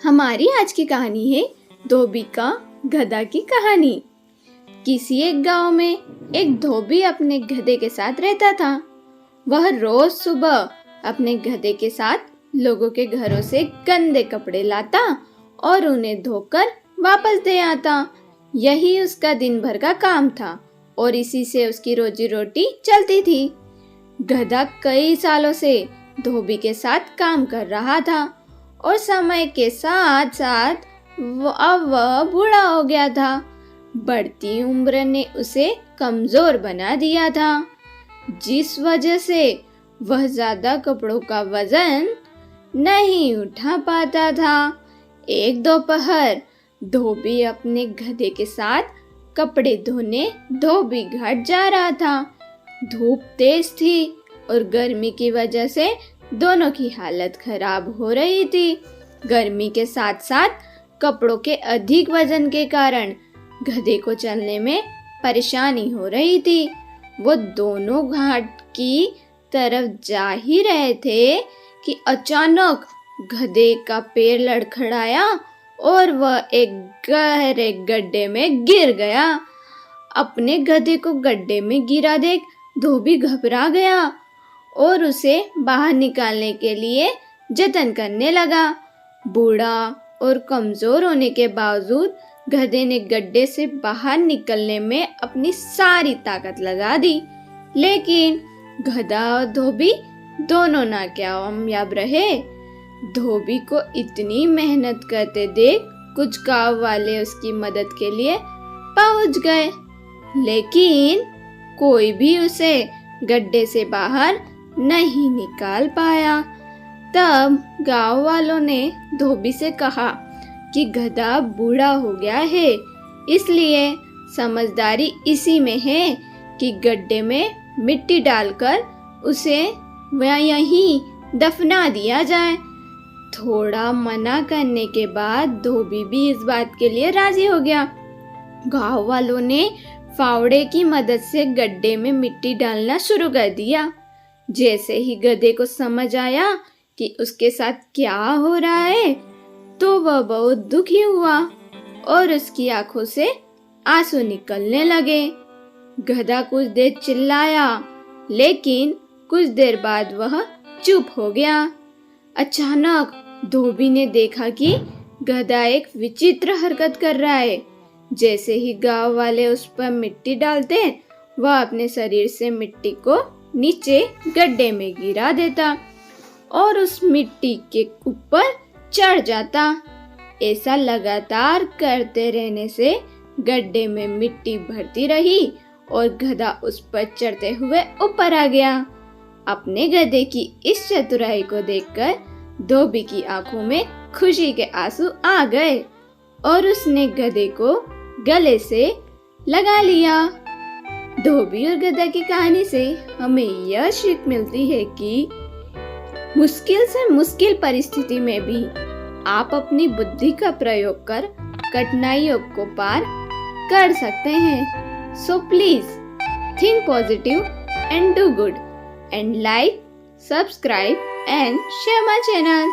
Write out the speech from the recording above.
हमारी आज की कहानी है धोबी का गधा की कहानी। किसी एक गांव में एक धोबी अपने गधे के साथ रहता था। वह रोज सुबह अपने गधे के साथ लोगों के घरों से गंदे कपड़े लाता और उन्हें धोकर वापस दे आता। यही उसका दिन भर का काम था और इसी से उसकी रोजी रोटी चलती थी। गधा कई सालों से धोबी के साथ काम कर रहा था और समय के साथ साथ अब वह बूढ़ा हो गया था। बढ़ती उम्र ने उसे कमजोर बना दिया था, जिस वजह से वह ज्यादा कपड़ों का वजन नहीं उठा पाता था। एक दोपहर धोबी अपने गधे के साथ कपड़े धोने धोबी घाट जा रहा था। धूप तेज थी और गर्मी की वजह से दोनों की हालत खराब हो रही थी। गर्मी के साथ साथ कपड़ों के अधिक वजन के कारण गधे को चलने में परेशानी हो रही थी। वो दोनों घाट की तरफ जा ही रहे थे कि अचानक गधे का पैर लड़खड़ाया और वह एक गहरे गड्ढे में गिर गया। अपने गधे को गड्ढे में गिरा देख धोबी घबरा गया और उसे बाहर निकालने के लिए जतन करने लगा। बूढ़ा और कमजोर होने के बावजूद गधे ने गड्ढे से बाहर निकलने में अपनी सारी ताकत लगा दी, लेकिन गधा और धोबी दोनों नाकामयाब रहे। धोबी को इतनी मेहनत करते देख कुछ गांव वाले उसकी मदद के लिए पहुंच गए, लेकिन कोई भी उसे गड्ढे से बाहर नहीं निकाल पाया। तब गांव वालों ने धोबी से कहा कि गधा बूढ़ा हो गया है, इसलिए समझदारी इसी में है कि गड्ढे में मिट्टी डालकर उसे यहीं दफना दिया जाए। थोड़ा मना करने के बाद धोबी भी इस बात के लिए राजी हो गया। गांव वालों ने फावड़े की मदद से गड्ढे में मिट्टी डालना शुरू कर दिया। जैसे ही गधे को समझ आया कि उसके साथ क्या हो रहा है, तो वह बहुत दुखी हुआ और उसकी आंखों से आंसू निकलने लगे। गधा कुछ देर चिल्लाया, लेकिन कुछ देर बाद वह चुप हो गया। अचानक धोबी ने देखा कि गधा एक विचित्र हरकत कर रहा है। जैसे ही गांव वाले उस पर मिट्टी डालते, वह अपने शरीर से मिट्टी को नीचे गड्ढे में गिरा देता और उस मिट्टी के ऊपर चढ़ जाता। ऐसा लगातार करते रहने से गड्ढे में मिट्टी भरती रही और गधा उस पर चढ़ते हुए ऊपर आ गया। अपने गधे की इस चतुराई को देखकर धोबी की आंखों में खुशी के आंसू आ गए और उसने गधे को गले से लगा लिया। धोबी और गधा की कहानी से हमें यह सीख मिलती है कि मुश्किल से मुश्किल परिस्थिति में भी आप अपनी बुद्धि का प्रयोग कर कठिनाइयों को पार कर सकते हैं। So please think positive and do good and like, subscribe and share my channel.